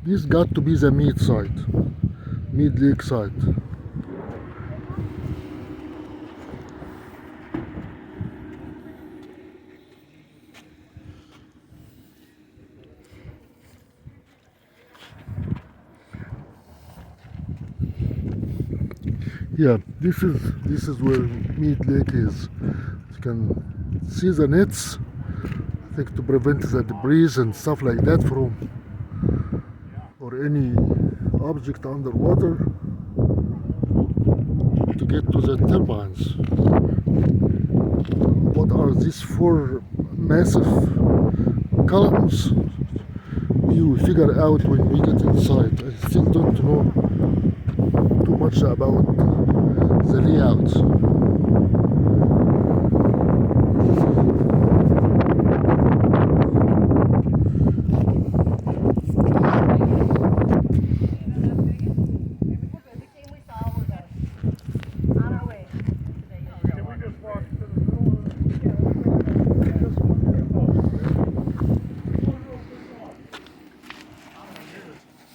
This got to be the mid side, mid lake side. Yeah, this is where mid lake is. You can see the nets, I think, to prevent the debris and stuff like that from, or any object underwater, to get to the turbines. What are these four massive columns? We will figure out when we get inside. I still don't know too much about the layout.